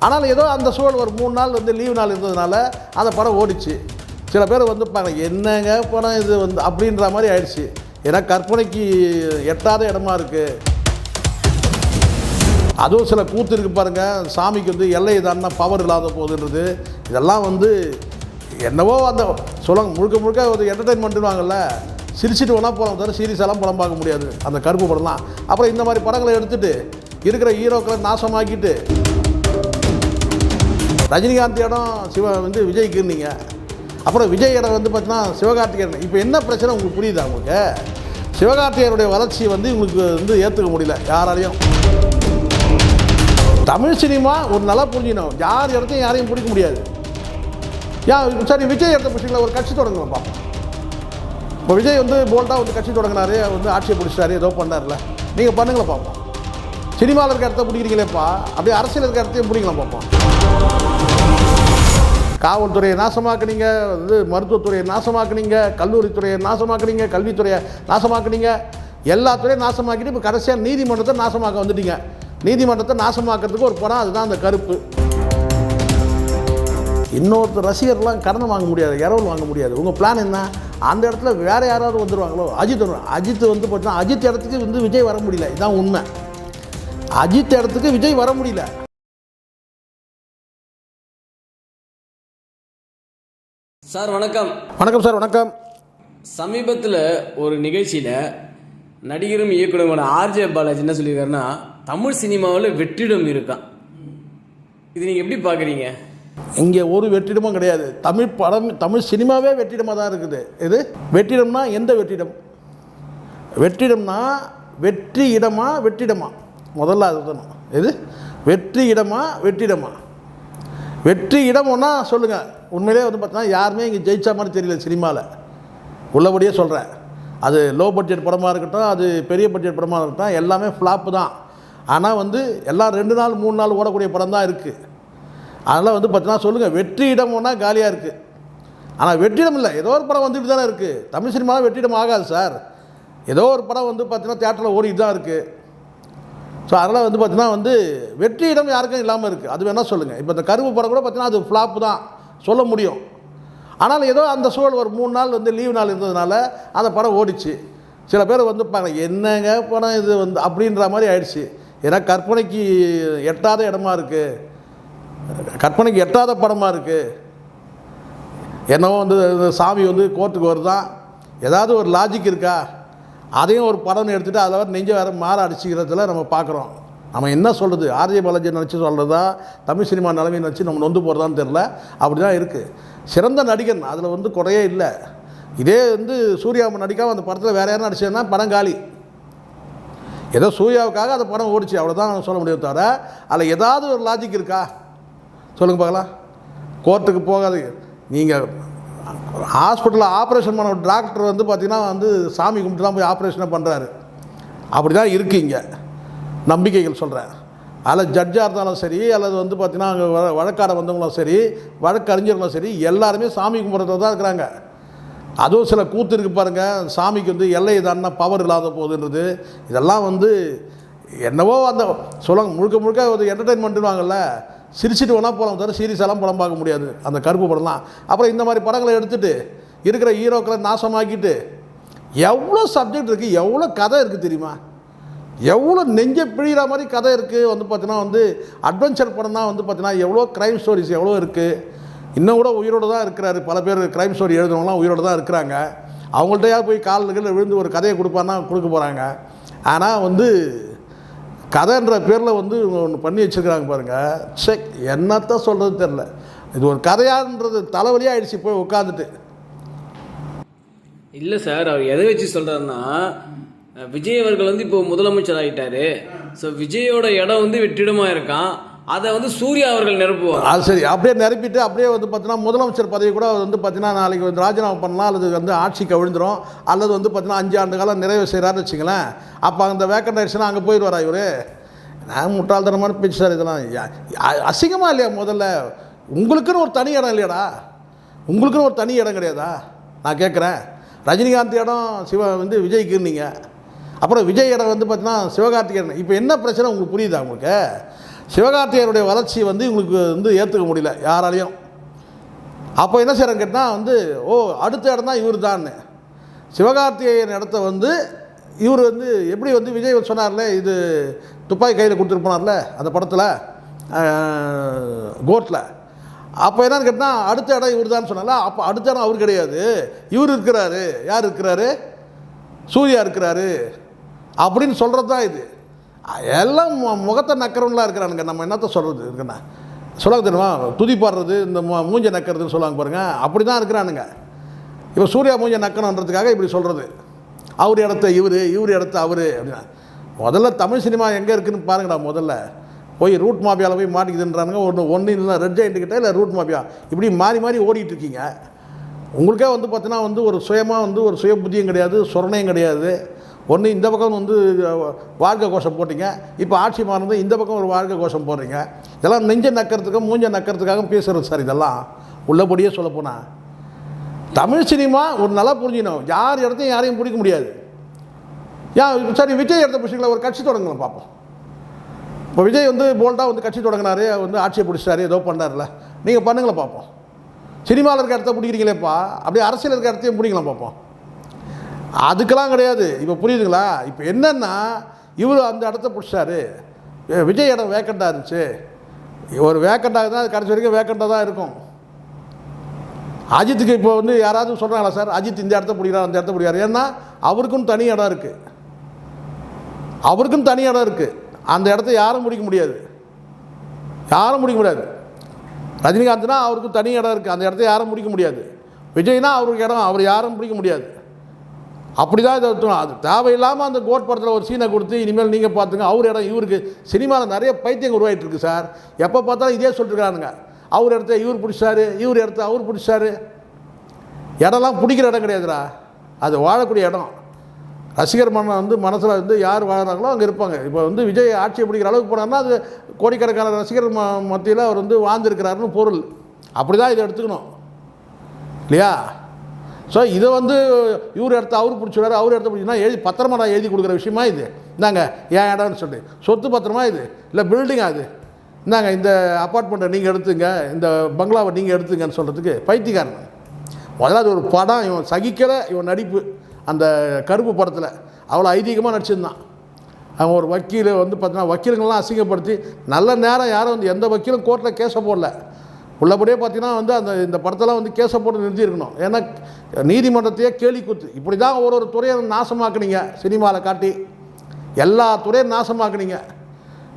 ஆனால் ஏதோ அந்த சூழல் ஒரு 3 நாள் வந்து லீவு நாள் இருந்ததுனால அந்த படம் ஓடிச்சு. சில பேர் வந்து என்னங்க படம் இது வந்து அப்படின்ற மாதிரி ஆயிடுச்சு. ஏன்னா கற்பனைக்கு எட்டாத இடமா இருக்குது. அதுவும் சில கூத்து இருக்குது பாருங்கள், சாமிக்கு வந்து எல்லை தானே பவர் இல்லாத போகுதுன்றது. இதெல்லாம் வந்து என்னவோ அந்த சொல்லுவாங்க, முழுக்க முழுக்க ஒரு என்டர்டெயின்மெண்ட்டுவாங்கல்ல, சிரிச்சிட்டு வேணால் போகலாம் தவிர சீரியஸெல்லாம் படம் பார்க்க முடியாது அந்த கருப்பு படம்லாம். அப்புறம் இந்த மாதிரி படங்களை எடுத்துகிட்டு இருக்கிற ஹீரோக்களை நாசமாக்கிட்டு ரஜினிகாந்த் இடம் வந்து விஜய்க்கு இருந்தீங்க. அப்புறம் விஜய் இடம் வந்து பார்த்தீங்கன்னா சிவகார்த்திகேயன். இப்போ என்ன பிரச்சனை உங்களுக்கு புரியுதா? உங்களுக்கு சிவகார்த்திகேயனுடைய வளர்ச்சி வந்து உங்களுக்கு வந்து ஏற்றுக்க முடியல யாராலையும். தமிழ் சினிமா ஒரு நல்லா புரிஞ்சிக்கணும், யார் இடத்தையும் யாரையும் பிடிக்க முடியாது. சரி, விஜய் இடத்த பிடிச்சிங்களா, ஒரு கட்சி தொடங்கலாம் பார்ப்போம். இப்போ விஜய் வந்து போல்டாக வந்து கட்சி தொடங்கினாரு, வந்து ஆட்சியை பிடிச்சாரு, ஏதோ பண்ணார்ல, நீங்கள் பண்ணுங்களேன் பார்ப்போம். சினிமாவில் இருக்க இடத்த பிடிக்கிறீங்களேப்பா, அப்படியே அரசியல் இருக்க இடத்தையும் பிடிக்கலாம் பார்ப்போம். காவல்துறையை நாசமாக்குனீங்க, வந்து மருத்துவத்துறையை நாசமாக்குனீங்க, கல்லூரித்துறையை நாசமாக்குனீங்க, கல்வித்துறையை நாசமாக்குனீங்க, எல்லா துறையும் நாசமாக்கிட்டு இப்போ கடைசியாக நீதிமன்றத்தை நாசமாக்க வந்துட்டீங்க. நீதிமன்றத்தை நாசமாக்கிறதுக்கு ஒரு படம், அதுதான் அந்த கருப்பு. இன்னொருத்தர் ரசிகர்லாம் கடன் வாங்க முடியாது, இரவல் வாங்க முடியாது. உங்கள் பிளான் என்ன? அந்த இடத்துல வேறு யாராவது வந்துடுவாங்களோ? அஜித் வந்து பார்த்தீங்கன்னா அஜித் இடத்துக்கு வந்து விஜய் வர முடியல, இதுதான் உண்மை. அஜித் இடத்துக்கு விஜய் வர முடியல. சார் வணக்கம். வணக்கம் சார். வணக்கம். சமீபத்தில் ஒரு நிகழ்ச்சியில் நடிகரும் இயக்குனருமான ஆர்ஜே பாலாஜி என்ன சொல்லியிருக்காருன்னா, தமிழ் சினிமாவில் வெற்றிடம் இருக்கான். இது நீங்கள் எப்படி பார்க்குறீங்க? இங்கே ஒரு வெற்றிடமும் கிடையாது. தமிழ் படம், தமிழ் சினிமாவே வெற்றிடமாக தான் இருக்குது. இது வெற்றிடம்னா எந்த வெற்றிடம்? வெற்றிடம்னா வெற்றி இடமா வெற்றிடமா? முதல்ல அதுதான். இது வெற்றி இடமா வெற்றிடமா? வெற்றி இடம் ஒன்றா சொல்லுங்கள். உண்மையிலே வந்து பார்த்தீங்கன்னா யாருமே இங்கே ஜெயிச்சா மாதிரி தெரியல சினிமாவில். உள்ளபடியே சொல்கிறேன். அது லோ பட்ஜெட் படமாக இருக்கட்டும், அது பெரிய பட்ஜெட் படமாக இருக்கட்டும், எல்லாமே ஃப்ளாப்பு தான். ஆனால் வந்து எல்லாம் 2 நாள் 3 நாள் ஓடக்கூடிய படம் தான் இருக்குது. அதனால் வந்து பார்த்தீங்கன்னா சொல்லுங்கள், வெற்றி இடம் ஒன்றா காலியாக இருக்குது. ஆனால் வெற்றிடம் இல்லை, ஏதோ ஒரு படம் வந்துட்டு தானே இருக்குது. தமிழ் சினிமாவில் வெற்றிடம் ஆகாது சார். ஏதோ ஒரு படம் வந்து பார்த்தீங்கன்னா தியேட்டரில் ஓடிட்டு தான் இருக்குது. ஸோ அதனால் வந்து பார்த்தீங்கன்னா வந்து வெற்றி இடம் யாருக்கும் இல்லாமல் இருக்குது. அது வேணால் சொல்லுங்கள். இப்போ இந்த கருப்பு படம் கூட பார்த்தீங்கன்னா அது ஃப்ளாப்பு தான் சொல்ல முடியும். ஆனால் ஏதோ அந்த சூழல் ஒரு 3 நாள் வந்து லீவு நாள் இருந்ததுனால அந்த படம் ஓடிச்சு. சில பேர் வந்து என்னங்க படம் இது வந்து அப்படின்ற மாதிரி ஆயிடுச்சு. ஏன்னா கற்பனைக்கு எட்டாத இடமா இருக்குது, கற்பனைக்கு எட்டாத படமாக இருக்குது. என்னவோ வந்து சாமி வந்து கோர்ட்டுக்கு வருதான், ஏதாவது ஒரு லாஜிக் இருக்கா? அதையும் ஒரு படம்னு எடுத்துகிட்டு அதில் வர நெஞ்ச வேறு மாற அடிச்சுக்கிறதுல நம்ம பார்க்குறோம். நம்ம என்ன சொல்கிறது? ஆர்ஜே பாலாஜி நினச்சி சொல்கிறதா, தமிழ் சினிமா நிலைமை நினச்சி நம்ம நொந்து போகிறதான்னு தெரில. அப்படி தான் இருக்குது. சிறந்த நடிகன், அதில் வந்து குறையே இல்லை. இதே வந்து சூர்யாவை நடிக்காமல் அந்த படத்தில் வேறு யாரும் நடிச்சதுன்னா படம் காலி. ஏதோ சூர்யாவுக்காக அந்த படம் ஓடிச்சு, அவ்வளோதான் சொல்ல முடியும். தவிர அதில் ஏதாவது ஒரு லாஜிக் இருக்கா சொல்லுங்கள் பார்க்கலாம். கோர்ட்டுக்கு போகாது. நீங்கள் ஹாஸ்பிட்டலில் ஆப்ரேஷன் பண்ண டாக்டர் வந்து பார்த்திங்கன்னா வந்து சாமி கும்பிட்டு தான் போய் ஆப்ரேஷனை பண்ணுறாரு. அப்படி தான் இருக்குது இங்கே நம்பிக்கைகள் சொல்கிறேன். அதில் ஜட்ஜாக இருந்தாலும் சரி, அல்லது வந்து பார்த்திங்கன்னா அங்கே வழக்காட வந்தவங்களும் சரி, வழக்கறிஞர்களும் சரி, எல்லாருமே சாமி கும்பிட்றதுல தான் இருக்கிறாங்க. அதுவும் சில கூத்து இருக்குது பாருங்கள், சாமிக்கு வந்து எல்லை தானே பவர் இல்லாத போகுதுன்றது. இதெல்லாம் வந்து என்னவோ அந்த சொல்லுவாங்க, முழுக்க முழுக்க ஒரு என்டர்டெயின்மெண்ட்டுவாங்கல்ல, சிரிச்சிட்டு வேணால் போகலாம் தவிர சீரியஸெல்லாம் படம் பார்க்க முடியாது அந்த கருப்பு படம்லாம். அப்புறம் இந்த மாதிரி படங்களை எடுத்துகிட்டு இருக்கிற ஹீரோக்களை நாசமாக்கிட்டு எவ்வளோ சப்ஜெக்ட் இருக்குது, எவ்வளோ கதை இருக்குது தெரியுமா? எவ்வளோ நெஞ்ச பிழிகிற மாதிரி கதை இருக்குது. வந்து பார்த்தீங்கன்னா வந்து அட்வென்ச்சர் படம் தான். வந்து பார்த்தீங்கன்னா எவ்வளோ க்ரைம் ஸ்டோரிஸ் எவ்வளோ இருக்குது. இன்னும் கூட உயிரோடு தான் இருக்கிறாரு. பல பேர் க்ரைம் ஸ்டோரி எழுதுனவங்களாம் உயிரோடு தான் இருக்கிறாங்க. அவங்கள்ட்டையாவது போய் காலில் விழுந்து ஒரு கதையை கொடுப்பான்னா கொடுக்க போகிறாங்க. ஆனால் வந்து கதைன்ற பேரில் வந்து ஒன்று பண்ணி வச்சுருக்கிறாங்க பாருங்கள். செக் என்னத்தான் சொல்கிறது தெரில. இது ஒரு கதையான்றது தலைவலியாக ஆயிடுச்சு போய் உட்காந்துட்டு. இல்லை சார், அவர் எதை வச்சு சொல்கிறாருன்னா, விஜய் அவர்கள் வந்து இப்போ முதலமைச்சர் ஆகிட்டாரு. ஸோ விஜயோட இடம் வந்து வெற்றிடமாக இருக்கான், அதை வந்து சூர்யா அவர்கள் நிரப்புவாங்க. அது சரி, அப்படியே நிரப்பிட்டு அப்படியே வந்து பார்த்தீங்கன்னா முதலமைச்சர் பதவி கூட வந்து பார்த்தீங்கன்னா நாளைக்கு வந்து ராஜினாமா பண்ணலாம், அல்லது வந்து ஆட்சி கவிழ்ந்துடும், அல்லது வந்து பார்த்தீங்கன்னா 5 ஆண்டு காலம் நிறைவு செய்கிறாருன்னு வச்சுங்களேன். அப்போ அந்த வேக்கண்ட் ஆயிடுச்சுன்னா அங்கே போயிடுவாரா இவர்? நான் முட்டாள்தனமான பேச்சு சார். இதெல்லாம் அசிங்கமாக இல்லையா? முதல்ல உங்களுக்குன்னு ஒரு தனி இடம் இல்லையாடா? உங்களுக்குன்னு ஒரு தனி இடம் கிடையாதா? நான் கேட்குறேன். ரஜினிகாந்த் இடம் வந்து விஜய்க்கு இருந்தீங்க. அப்புறம் விஜய் இடம் வந்து பார்த்தீங்கன்னா சிவகார்த்திகேயன். இப்போ என்ன பிரச்சனை உங்களுக்கு புரியுதா? உங்களுக்கு சிவகார்த்திகேயனுடைய வளர்ச்சி வந்து இவங்களுக்கு வந்து ஏற்றுக்க முடியல யாராலையும். அப்போ என்ன செய்கிறாங்க கேட்டால் வந்து அடுத்த இடம் தான் இவர் தான். சிவகார்த்திகேயன் இடத்த வந்து இவர் வந்து எப்படி வந்து விஜய் சொன்னார்ல, இது துப்பாக்கி கையில் கொடுத்துட்டு போனார்ல அந்த படத்தில் கோர்ட்டில். அப்போ என்னன்னு கேட்டால் அடுத்த இடம் இவர் தான் சொன்னால, அப்போ அடுத்த இடம் அவர் கிடையாது, இவர் இருக்கிறாரு. யார் இருக்கிறாரு? சூர்யா இருக்கிறாரு அப்படின்னு சொல்கிறது தான் இது. எல்லாம் முகத்தை நக்கிறவங்களாக இருக்கிறானுங்க. நம்ம என்னத்த சொல்கிறது இருக்குண்ணா சொல்லுவாங்க தெரியுமா, துதி பாடுறது, இந்த மூஞ்ச நக்கிறதுன்னு சொல்லுவாங்க பாருங்கள், அப்படி தான் இருக்கிறானுங்க. இப்போ சூர்யா மூஞ்ச நக்கணுன்றதுக்காக இப்படி சொல்கிறது, அவர் இடத்த இவர் இடத்த அவர் அப்படின்னா. முதல்ல தமிழ் சினிமா எங்கே இருக்குதுன்னு பாருங்கடா. முதல்ல போய் ரூட் மாஃபியாவில் போய் மாட்டிக்குதுன்றானுங்க. ஒன்று இல்லை ரெட் ஜெயண்ட்டுக்கிட்ட இல்லை ரூட் மாஃபியா இப்படி மாறி மாறி ஓடிட்டுருக்கீங்க. உங்களுக்கே வந்து பார்த்தீங்கன்னா வந்து ஒரு சுயமாக வந்து ஒரு சுய புத்தியும் கிடையாது, சொரணையும் கிடையாது. ஒன்று இந்த பக்கம் வந்து வாழ்க்கை கோஷம் போட்டிங்க, இப்போ ஆட்சி மாறினது இந்த பக்கம் ஒரு வாழ்க்கை கோஷம் போடுறீங்க. இதெல்லாம் நெஞ்ச நக்கிறதுக்கும் மூஞ்ச நக்கிறதுக்காக பேசுகிறது சார். இதெல்லாம் உள்ளபடியே சொல்லப்போனால் தமிழ் சினிமா ஒரு நல்லா புரிஞ்சிக்கணும். யார் இடத்தையும் யாரையும் பிடிக்க முடியாது. சரி, விஜய் இடத்த பிடிச்சிங்களா, ஒரு கட்சி தொடங்கலாம் பார்ப்போம். இப்போ விஜய் வந்து போல்டாக வந்து கட்சி தொடங்கினாரு, வந்து ஆட்சியை பிடிச்சாரு, ஏதோ பண்ணார்ல, நீங்கள் பண்ணுங்களேன் பார்ப்போம். சினிமாவில் இருக்க இடத்த பிடிக்கிறீங்களேப்பா, அப்படியே அரசியல் இருக்க இடத்தையும் பிடிக்கலாம் பார்ப்போம். அதுக்கெல்லாம் கிடையாது. இப்போ புரியுதுங்களா? இப்போ என்னென்னா இவர் அந்த இடத்த பிடிச்சாரு, விஜய் இடம் வேக்கண்டாக இருந்துச்சு. ஒரு வேக்கண்டாக தான் கடைசி வரைக்கும் வேக்கண்டாக தான் இருக்கும். அஜித்துக்கு இப்போ வந்து யாராவது சொல்கிறாங்களா சார் அஜித் இந்த இடத்த பிடிக்கிறார் அந்த இடத்த பிடிக்கிறார்? ஏன்னா அவருக்கும் தனி இடம் இருக்குது, அவருக்கும் தனி இடம் இருக்குது. அந்த இடத்த யாரும் பிடிக்க முடியாது, யாரும் பிடிக்க முடியாது. ரஜினிகாந்த்னா அவருக்கும் தனி இடம் இருக்குது, அந்த இடத்த யாரும் பிடிக்க முடியாது. விஜய்னா அவருக்கு இடம், அவர் யாரும் பிடிக்க முடியாது. அப்படி தான் இதை அது தேவையில்லாமல் அந்த கோட் படத்தில் ஒரு சீனை கொடுத்து இனிமேல் நீங்கள் பார்த்துங்க அவர் இடம் இவருக்கு. சினிமாவில் நிறைய பைத்தியம் உருவாகிட்டு இருக்குது சார். எப்போ பார்த்தாலும் இதே சொல்லிட்டுருக்கானுங்க, அவர் இடத்த இவர் பிடிச்சாரு, இவர் இடத்த அவர் பிடிச்சாரு. இடம்லாம் பிடிக்கிற இடம் கிடையாதுடா, அது வாழக்கூடிய இடம். ரசிகர் மன்னம் வந்து மனசில் வந்து யார் வாழ்கிறாங்களோ அங்கே இருப்பாங்க. இப்போ வந்து விஜய் ஆட்சியை பிடிக்கிற அளவுக்கு போனார்னா அது கோடிக்கணக்கான ரசிகர் மத்தியில் அவர் வந்து வாழ்ந்துருக்கிறாருன்னு பொருள். அப்படி தான் இதை எடுத்துக்கணும் இல்லையா? ஸோ இதை வந்து இவர் இடத்த அவர் பிடிச்சிடுவார், அவர் இடத்த பிடிச்சினா பத்திரமா நான் எழுதி கொடுக்குற விஷயமா இது? இந்தாங்க ஏன் இடம்னு சொல்லிட்டு சொத்து பத்திரமா இது இல்லை பில்டிங்கா இது? இந்தாங்க இந்த அப்பார்ட்மெண்ட்டை நீங்கள் எடுத்துங்க, இந்த பங்களாவை நீங்கள் எடுத்துங்கன்னு சொல்கிறதுக்கு பைத்தியக்காரன். முதல்ல அது ஒரு படம், இவன் சகிக்கலை இவன் நடிப்பு. அந்த கருப்பு படத்தில் அவ்வளோ ஐதீகமாக நடிச்சிருந்தான். அவன் ஒரு வக்கீல் வந்து பார்த்தீங்கன்னா வக்கீலுங்கள்லாம் அசிங்கப்படுத்தி நல்ல நேரம் யாரும் வந்து எந்த வக்கீலும் கோர்ட்டில் கேஸை போடல. உள்ளபடியே பார்த்தீங்கன்னா வந்து இந்த படத்தெல்லாம் வந்து கேஸை போட்டு நிறுத்தியிருக்கணும். ஏன்னா நீதிமன்றத்தையே கேலி கூத்து. இப்படி தான் ஒரு துறையை நாசமாக்குனீங்க. சினிமாவில் காட்டி எல்லா துறையும் நாசமாக்குனீங்க.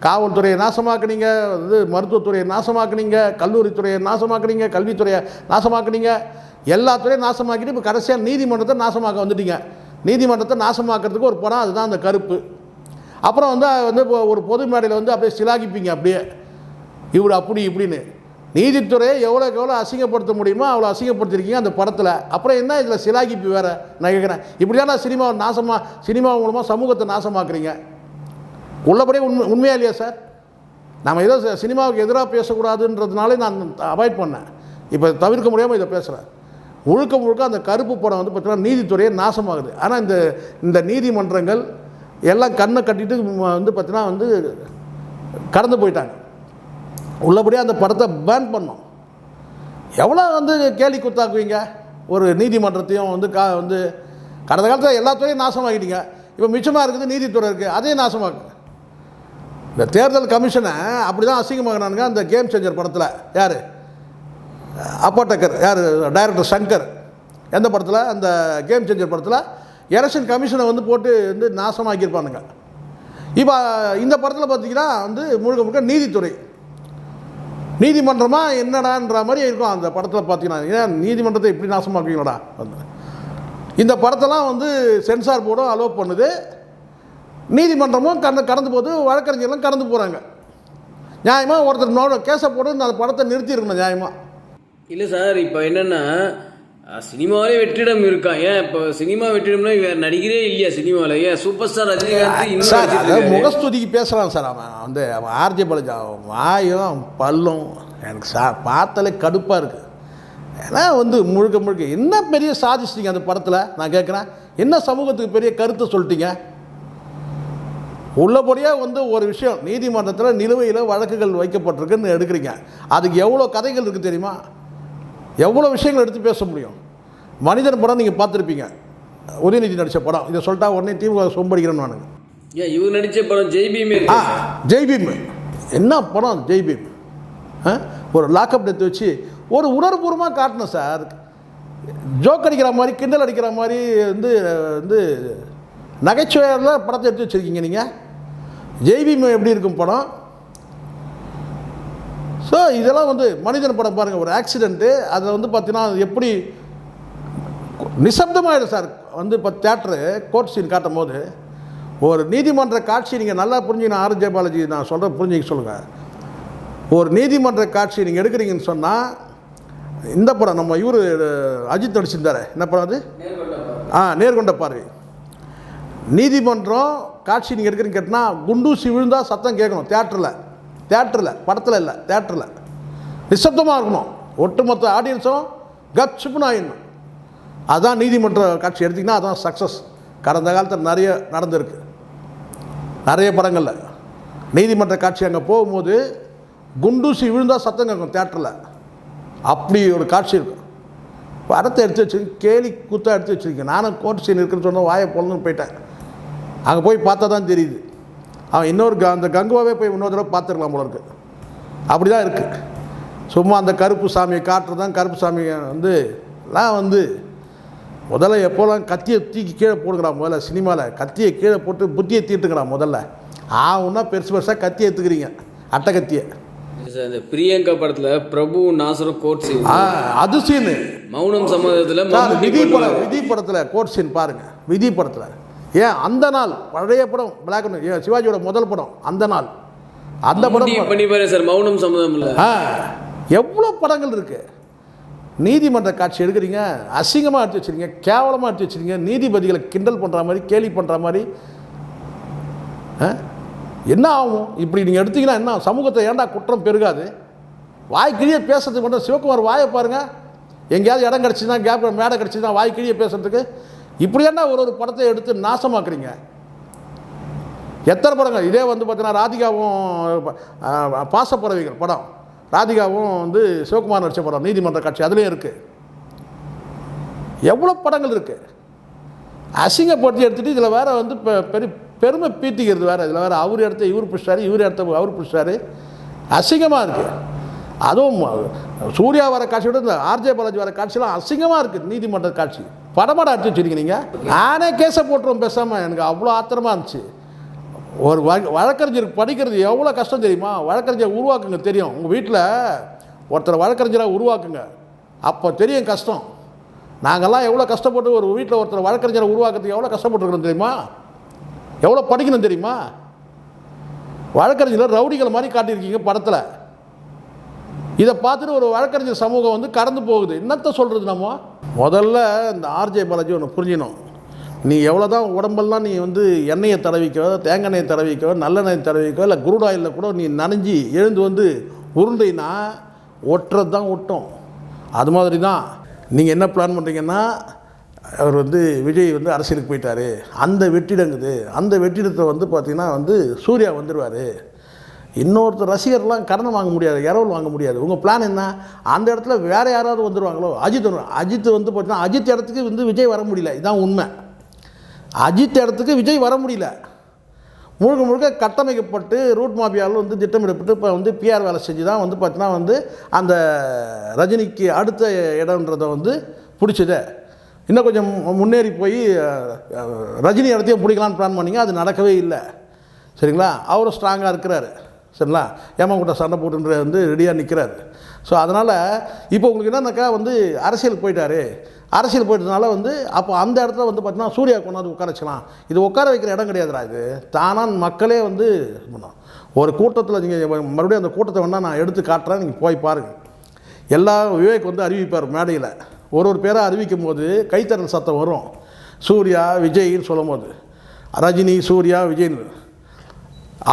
காவல்துறையை நாசமாக்குனீங்க, வந்து மருத்துவத்துறையை நாசமாக்குனீங்க, கல்லூரித்துறையை நாசமாக்குனீங்க, கல்வித்துறையை நாசமாக்குனீங்க, எல்லா துறையும் நாசமாக்கிட்டு இப்போ கடைசியாக நீதிமன்றத்தை நாசமாக்க வந்துட்டீங்க. நீதிமன்றத்தை நாசமாக்கிறதுக்கு ஒரு படம், அதுதான் அந்த கருப்பு. அப்புறம் வந்து ஒரு பொது மேடையில் வந்து அப்படியே சிலாகிப்பீங்க, அப்படியே இவர் அப்படி இப்படின்னு. நீதித்துறையை எவ்வளோக்கு எவ்வளோ அசிங்கப்படுத்த முடியுமோ அவ்வளோ அசிங்கப்படுத்திருக்கீங்க அந்த படத்தில். அப்புறம் என்ன இதில் சிலாகிப்பு வேறு? நான் கேட்குறேன், இப்படி தான் சினிமாவை சினிமா மூலமாக சமூகத்தை நாசமாக்குறீங்க. உள்ளபடியே உண்மையா இல்லையா சார்? நம்ம ஏதோ சினிமாவுக்கு எதிராக பேசக்கூடாதுன்றதுனாலே நான் அவாய்ட் பண்ணேன். இப்போ தவிர்க்க முடியாமல் இதை பேசுகிறேன். முழுக்க முழுக்க அந்த கருப்பு படம் வந்து பார்த்தீங்கன்னா நீதித்துறையை நாசமாகுது. ஆனால் இந்த நீதிமன்றங்கள் எல்லாம் கண்ணை கட்டிட்டு வந்து பார்த்தீங்கன்னா வந்து கடந்து போயிட்டாங்க. உள்ளபடியாக அந்த படத்தை பேன் பண்ணோம். எவ்வளோ வந்து கேலி குத்தாக்குவீங்க ஒரு நீதிமன்றத்தையும் வந்து வந்து கடந்த காலத்தில் எல்லாத்துறையும் நாசமாக்கிட்டீங்க. இப்போ மிச்சமாக இருக்குது நீதித்துறை இருக்குது, அதையும் நாசமாக்குங்க. இந்த தேர்தல் கமிஷனை அப்படி தான் அசிங்கமாகினானுங்க அந்த கேம் சேஞ்சர் படத்தில். யார் அப்போட்டக்கர், யார் டைரக்டர் சங்கர். எந்த படத்தில்? அந்த கேம் சேஞ்சர் படத்தில் எலெக்ஷன் கமிஷனை வந்து போட்டு வந்து நாசமாக்கியிருப்பானுங்க. இப்போ இந்த படத்தில் பார்த்திங்கன்னா வந்து முழுக்க முழுக்க நீதித்துறை நீதிமன்றமாக என்னடான்ற மாதிரி இருக்கும் அந்த படத்தில் பார்த்தீங்கன்னா. ஏன் நீதிமன்றத்தை இப்படி நாசமாக்குவீங்களா? இந்த படத்தெல்லாம் வந்து சென்சார் போர்டும் அலோவ் பண்ணுது, நீதிமன்றமும் கடந்து போகுது, வழக்கறிஞர்களும் கடந்து போகிறாங்க. நியாயமாக ஒருத்தர் கேஸை போட்டு அந்த படத்தை நிறுத்தியிருக்கணும் நியாயமாக. இல்லை சார், இப்போ என்னென்னா சினிமாவிலே வெற்றிடம் இருக்கான். ஏன் இப்போ சினிமா வெற்றிடம்னா நடிகரே இல்லையா சினிமாவில்? ஏன் சூப்பர் ஸ்டார் ரஜினிகாந்த் சார் முகஸ்துதிக்கு பேசுகிறான் சார். அவன் ஆர்ஜே பாலாஜி வாயும் பல்லும் எனக்கு பார்த்தாலே கடுப்பாக இருக்குது. ஏன்னா வந்து முழுக்க முழுக்க என்ன பெரிய சாதிச்சிட்டிங்க அந்த படத்தில்? நான் கேட்குறேன், என்ன சமூகத்துக்கு பெரிய கருத்தை சொல்லிட்டீங்க? உள்ளபடியாக வந்து ஒரு விஷயம் நீதிமன்றத்தில் நிலுவையில் வழக்குகள் வைக்கப்பட்டிருக்குன்னு எடுக்கிறீங்க. அதுக்கு எவ்வளோ கதைகள் இருக்குது தெரியுமா? எவ்வளோ விஷயங்கள் எடுத்து பேச முடியும். மனிதன் படம் நீங்கள் பார்த்துருப்பீங்க, உதயநிதி நடித்த படம். இதை சொல்லிட்டா உடனே திமுக சொம்படிக்கிறேன்னு நானுங்க. ஏன் இவர் நடித்த படம் ஜெய்பீமே? ஜெய்பீம் என்ன படம் ஜெய்பீம்? ஒரு லாக்அப் டெத் வச்சு ஒரு உணர்வுபூர்வமாக காட்டணும் சார். ஜோக் அடிக்கிற மாதிரி, கிண்டல் அடிக்கிற மாதிரி வந்து வந்து நகைச்சுவையில் படத்தை எடுத்து வச்சுருக்கீங்க நீங்கள். ஜெய்பீம் எப்படி இருக்கும் படம்? ஸோ இதெல்லாம் வந்து மனிதன் படம் பாருங்கள். ஒரு ஆக்சிடெண்ட்டு, அதில் வந்து பார்த்தீங்கன்னா அது எப்படி நிசப்தமாகிடும் சார். வந்து இப்போ தேட்டரு கோர்ட் சீன் காட்டும் போது ஒரு நீதிமன்ற காட்சி நீங்கள் நல்லா புரிஞ்சுக்கணும். ஆர்ஜே பாலாஜி நான் சொல்கிற புரிஞ்சுக்க சொல்லுங்கள். ஒரு நீதிமன்ற காட்சி நீங்கள் எடுக்கிறீங்கன்னு சொன்னால், இந்த படம் நம்ம இவர் அஜித் நடிச்சிருந்தார், என்ன படம் அது? நேர்கொண்ட பார்வை. நீதிமன்றம் காட்சி நீங்கள் எடுக்கிறீங்க கேட்டால் குண்டூசி விழுந்தால் சத்தம் கேட்கணும். தேட்டரில் படத்தில் இல்லை, தேட்டரில் நிசப்தமாக இருக்கணும். ஒட்டுமொத்த ஆடியன்ஸும் கப்சுப்புன்னு ஆயிடணும். அதுதான் நீதிமன்ற காட்சி எடுத்திங்கன்னா அதுதான் சக்ஸஸ். கடந்த காலத்தில் நிறைய நடந்திருக்கு. நிறைய படங்களில் நீதிமன்ற காட்சி அங்கே போகும்போது குண்டூசி விழுந்தால் சத்தம் கேட்கும் தேட்டரில். அப்படி ஒரு காட்சி இருக்கும். படத்தை எடுத்து வச்சுருக்கேன், கேலி கூத்தாக எடுத்து வச்சுருக்கேன். நானும் கோர்ட் சீன் இருக்குன்னு சொன்னால் வாயை பொழுதுன்னு போயிட்டேன். அங்கே போய் பார்த்தா தான் தெரியுது. அவன் அந்த கங்குவாவே போய் இன்னொரு தடவை பார்த்துருக்கலாம் போல இருக்குது. அப்படி தான் இருக்குது. சும்மா அந்த கருப்பு சாமியை காட்டுறது தான். கருப்பு சாமியை வந்து முதல்ல எப்போலாம் கத்தியை தூக்கி கீழே போடுங்கிறான். முதல்ல சினிமாவில் கத்தியை கீழே போட்டு புத்தியை தீட்டுக்கிறான் முதல்ல. ஒன்றா பெருசு பெருசாக கத்தி எடுத்துக்கிறீங்க, அட்டை கத்தியை. இந்த பிரியங்கா படத்தில் பிரபு நாசரும் கோர்ட் சீன், அது சீனு. மௌனம் சம்மதத்தில் விதி படத்தில் கோர்ட் சீன் பாருங்கள். விதி படத்தில் ஏன் அந்த நாள் பழைய படம் பிளாக் அண்ட் ஒயிட், சிவாஜியோட முதல் படம் அந்த நாள், அந்த படம் பண்ணி பாரு சார். மௌனம் சம்மதம் இல்லை, எவ்வளோ படங்கள் இருக்குது. நீதிமன்ற காட்சி எடுக்கிறீங்க, அசிங்கமாக எடுத்து வச்சுருங்க, கேவலமாக எடுத்து வச்சுருங்க. நீதிபதிகளை கிண்டல் பண்ணுற மாதிரி, கேலி பண்ணுற மாதிரி. என்ன ஆகும் இப்படி நீங்கள் எடுத்தீங்கன்னா? என்ன சமூகத்தை ஏன்டா குற்றம் பெருகாது? வாய்க்கிழியே பேசுறதுக்கு மட்டும் சிவகுமார் வாயை பாருங்கள். எங்கேயாவது இடம் கிடச்சிதுன்னா, கேப் மேடை கிடச்சிதுன்னா வாய்க்கிழியே பேசுறதுக்கு இப்படி ஏன்டா ஒரு படத்தை எடுத்து நாசமாக்குறீங்க? எத்தனை படங்கள் இதே வந்து பார்த்தீங்கன்னா ராதிகாவும் பாசப்பறவைகள் படம், ராதிகாவும் சிவகுமார் நடித்த படம் நீதிமன்ற காட்சி அதுலேயும் இருக்குது. எவ்வளோ படங்கள் இருக்குது. அசிங்கப்படுத்தி எடுத்துகிட்டு இதில் வேறு பெருமை பீட்டிக்கிறது வேறு. இதில் வேறு அவர் இடத்த இவர் பிடிச்சாரு, இவர் இடத்த அவர் பிடிச்சாரு. அசிங்கமாக இருக்குது. அதுவும் சூர்யா வர காட்சியோட இந்த ஆர்ஜே பாலாஜி வர காட்சியெலாம் அசிங்கமாக இருக்குது. நீதிமன்ற காட்சி படமாட அடிச்சு வச்சுருக்கீங்க நீங்கள். நானே கேஸை போட்டுருவோம் பேசாமல். எனக்கு அவ்வளோ ஆத்திரமாக இருந்துச்சு. ஒரு வழக்கறிஞருக்கு படிக்கிறது எவ்வளோ கஷ்டம் தெரியுமா? வழக்கறிஞர் உருவாக்குங்க. தெரியும், உங்கள் வீட்டில் ஒருத்தர் வழக்கறிஞராக உருவாக்குங்க, அப்போ தெரியும் கஷ்டம். நாங்கள்லாம் எவ்வளோ கஷ்டப்பட்டு ஒரு வீட்டில் ஒருத்தர் வழக்கறிஞரை உருவாக்குறதுக்கு எவ்வளோ கஷ்டப்பட்டுருக்கணும் தெரியுமா? எவ்வளோ படிக்கணும் தெரியுமா? வழக்கறிஞர் ரவுடிகள் மாதிரி காட்டியிருக்கீங்க படத்தில். இதை பார்த்துட்டு ஒரு வழக்கறிஞர் சமூகம் கடந்து போகுது. என்னத்தை சொல்கிறது நம்ம? முதல்ல இந்த ஆர்ஜே பாலாஜி ஒன்று புரிஞ்சிடணும். நீ எவ்வளோ தான் உடம்பெல்லாம் நீ எண்ணெயை தடவிக்கோ, தேங்காய் எண்ணெயை தடவிக்கோ, நல்லெண்ணெயை தடவிக்கோ, இல்லை குரூட் ஆயிலில் கூட நீ நனைஞ்சி எழுந்து உருண்டைனா ஒட்டுறது தான் ஒட்டும். அது மாதிரி தான் நீங்கள் என்ன பிளான் பண்ணுறீங்கன்னா, அவர் விஜய் அரசியலுக்கு போயிட்டார், அந்த வெற்றிடங்குது. அந்த வெற்றிடத்தை பார்த்தீங்கன்னா சூர்யா வந்துடுவார். இன்னொருத்தர் ரசிகர்லாம் கடன் வாங்க முடியாது, இரவல் வாங்க முடியாது. உங்கள் பிளான் என்ன? அந்த இடத்துல வேறு யாராவது வந்துடுவாங்களோ? அஜித் பார்த்தீங்கன்னா அஜித் இடத்துக்கு விஜய் வர முடியல. இதுதான் உண்மை. அஜித் இடத்துக்கு விஜய் வர முடியல. முழுக்க முழுக்க கட்டமைக்கப்பட்டு ரூட் மாபியாவில் திட்டமிடப்பட்டு இப்போ பிஆர் வேலை செஞ்சு தான் பார்த்தீங்கன்னா அந்த ரஜினிக்கு அடுத்த இடம்ன்றதை பிடிச்சதை இன்னும் கொஞ்சம் முன்னேறி போய் ரஜினி இடத்தையும் பிடிக்கலான்னு பிளான் பண்ணிங்க. அது நடக்கவே இல்லை. சரிங்களா? அவரும் ஸ்ட்ராங்காக இருக்கிறாரு. சரிங்களா? ஏமாக்கூட்ட சண்டை போட்டுன்ற ரெடியாக நிற்கிறாரு. ஸோ அதனால் இப்போ உங்களுக்கு என்னன்னாக்கா அரசியல் போயிட்டார். அரசியல் போயிட்டதுனால அப்போ அந்த இடத்துல பார்த்தீங்கன்னா சூர்யா கொண்டாந்து உட்கார வச்சுக்கலாம். இது உட்கார வைக்கிற இடம் கிடையாதுடா. இது தானாக மக்களே ஒரு கூட்டத்தில் நீங்கள் மறுபடியும் அந்த கூட்டத்தை வேணால் நான் எடுத்து காட்டுறேன், நீங்கள் போய் பாருங்கள். எல்லா விவேக் அறிவிப்பார் மேடையில். ஒரு பேராக அறிவிக்கும் போது கைத்தறல் சத்தம் வரும். சூர்யா விஜய்ன்னு சொல்லும் போது ரஜினி சூர்யா விஜய்னு.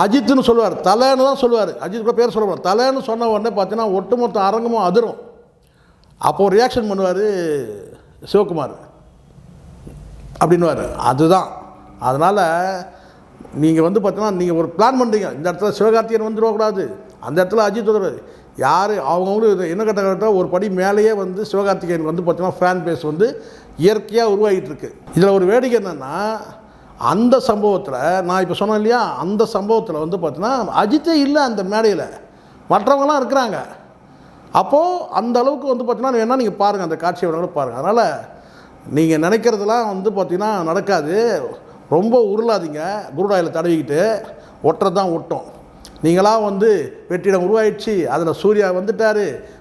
அஜித்துன்னு சொல்லுவார், தலைன்னு தான் சொல்லுவார். அஜித் கூட பேர் சொல்லுவார். தலைன்னு சொன்ன உடனே பார்த்தீங்கன்னா ஒட்டுமொத்த அரங்கமும் அதிரும். அப்போது ரியாக்ஷன் பண்ணுவார் சிவகுமார் அப்படின்வார். அதுதான். அதனால் நீங்கள் வந்து பார்த்தீங்கன்னா நீங்கள் ஒரு பிளான் பண்ணுறீங்க, இந்த இடத்துல சிவகார்த்திகேயன் வந்துடக்கூடாது, அந்த இடத்துல அஜித் வந்துடுவார், யார் அவங்கவுங்களும் என்ன கேட்டால் ஒரு படி மேலேயே வந்து சிவகார்த்திகேயன் வந்து பார்த்தீங்கன்னா ஃபேன் பேஸ் வந்து இயற்கையாக உருவாகிட்டு இருக்கு. இதில் ஒரு வேடிக்கை என்னென்னா, அந்த சம்பவத்தில் நான் இப்போ சொன்னேன் இல்லையா, அந்த சம்பவத்தில் வந்து பார்த்தீங்கன்னா அஜித்தே இல்லை அந்த மேடையில், மற்றவங்களாம் இருக்கிறாங்க. அப்போது அந்த அளவுக்கு வந்து பார்த்தீங்கன்னா வேணால் நீங்கள் பாருங்கள், அந்த காட்சியை வேணாலும் பாருங்கள். அதனால் நீங்கள் நினைக்கிறதுலாம் வந்து பார்த்திங்கன்னா நடக்காது. ரொம்ப உருளாதீங்க, குருடாயில் தடவிக்கிட்டு ஒட்டுறது தான் ஒட்டும். நீங்களாம் வந்து வெற்றிடம் உருவாயிடுச்சு, அதில் சூர்யா வந்துட்டார்,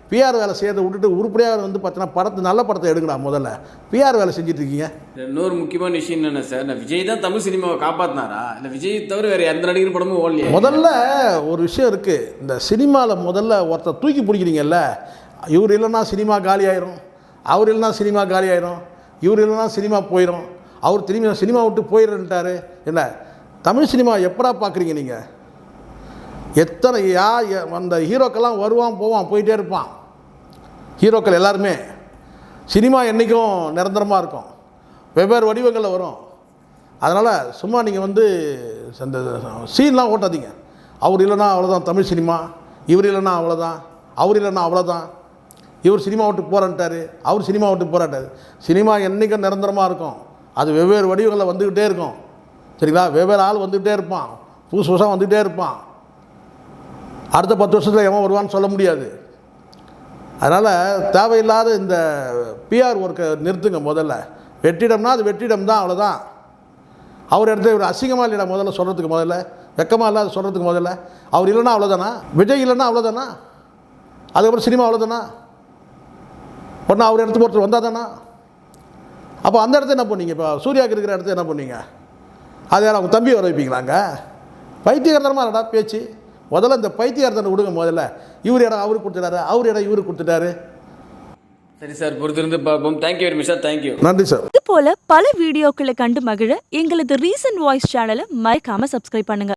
பிஆர் வேலை செய்யறதை விட்டுட்டு உருப்படியாக வந்து பார்த்தீங்கன்னா படத்தை நல்ல படத்தை எடுங்கடா, முதல்ல பிஆர் வேலை செஞ்சிட்ருக்கீங்க. இன்னொரு முக்கியமான விஷயம் என்னென்ன சார், நான் விஜய் தான் தமிழ் சினிமாவை காப்பாற்றினாரா இல்லை விஜய் தவிர வேறு எந்த நடிகர் படமும் ஓடலையே? முதல்ல ஒரு விஷயம் இருக்குது, இந்த சினிமாவில் முதல்ல ஒருத்தர் தூக்கி பிடிக்கிறீங்கல்ல, இவர் இல்லைன்னா சினிமா காலி ஆயிரும், அவர் இல்லைன்னா சினிமா காலி ஆயிரும், இவர் இல்லைன்னா சினிமா போயிடும், அவர் திரும்பி சினிமா விட்டு போயிடுன்ட்டார். என்ன தமிழ் சினிமா எப்படா பார்க்குறீங்க நீங்கள்? எத்தனை அந்த ஹீரோக்கெல்லாம் வருவான் போவான் போயிட்டே இருப்பான், ஹீரோக்கள் எல்லாருமே. சினிமா என்றைக்கும் நிரந்தரமாக இருக்கும், வெவ்வேறு வடிவங்களில் வரும். அதனால் சும்மா நீங்கள் வந்து அந்த சீன்லாம் ஓட்டாதீங்க. அவர் இல்லைன்னா அவ்வளோதான் தமிழ் சினிமா, இவர் இல்லைன்னா அவ்வளோதான், அவர் இல்லைன்னா அவ்வளோதான், இவர் சினிமா விட்டு போகிறன்ட்டார், அவர் சினிமா விட்டு போகிறாட்டார். சினிமா என்றைக்கும் நிரந்தரமாக இருக்கும், அது வெவ்வேறு வடிவங்களில் வந்துக்கிட்டே இருக்கும். சரிங்களா? வெவ்வேறு ஆள் வந்துக்கிட்டே இருப்பான், புதுசு புதுசாக வந்துக்கிட்டே இருப்பான். அடுத்த 10 வருஷத்தில் எவன் வருவான்னு சொல்ல முடியாது. அதனால் தேவையில்லாத இந்த பிஆர் ஒர்க்கை நிறுத்துங்க. முதல்ல வெற்றிடம்னா அது வெற்றிடம் தான், அவ்வளோதான். அவர் இடத்துல இவர் அசிங்கமாக இல்லைடா முதல்ல சொல்கிறதுக்கு, முதல்ல வெக்கமாக இல்லாத சொல்கிறதுக்கு முதல்ல. அவர் இல்லைன்னா அவ்வளோதானா? விஜய் இல்லைன்னா அவ்வளோதானா? அதுக்கப்புறம் சினிமா அவ்வளோதானா? ஒன்றா அவர் இடத்துக்கு ஒருத்தர் வந்தால் தானா? அப்போ அந்த இடத்த என்ன பண்ணீங்க? இப்போ சூர்யாவுக்கு இருக்கிற இடத்த என்ன பண்ணீங்க? அது யாரும் அவங்க தம்பி வர வைப்பீங்களாங்க? பைத்தியகாரத்தனமாக இருக்கடா பேச்சு. முதல்ல இந்த பைத்தியகாரத்தனை விடுங்க. முதல்ல இவர் இடம் அவருக்கு கொடுத்துட்டாரு, அவர் இடம் இவருக்கு கொடுத்துட்டாரு. சரி சார், பொறுத்திருந்து பார்ப்போம். Thank you very much sir. Thank you. நன்றி சார். இது போல பல வீடியோக்களை கண்டு மகிழ எங்களது ரீசன்ட் வாய்ஸ் சேனலை மறக்காம சப்ஸ்கிரைப் பண்ணுங்க.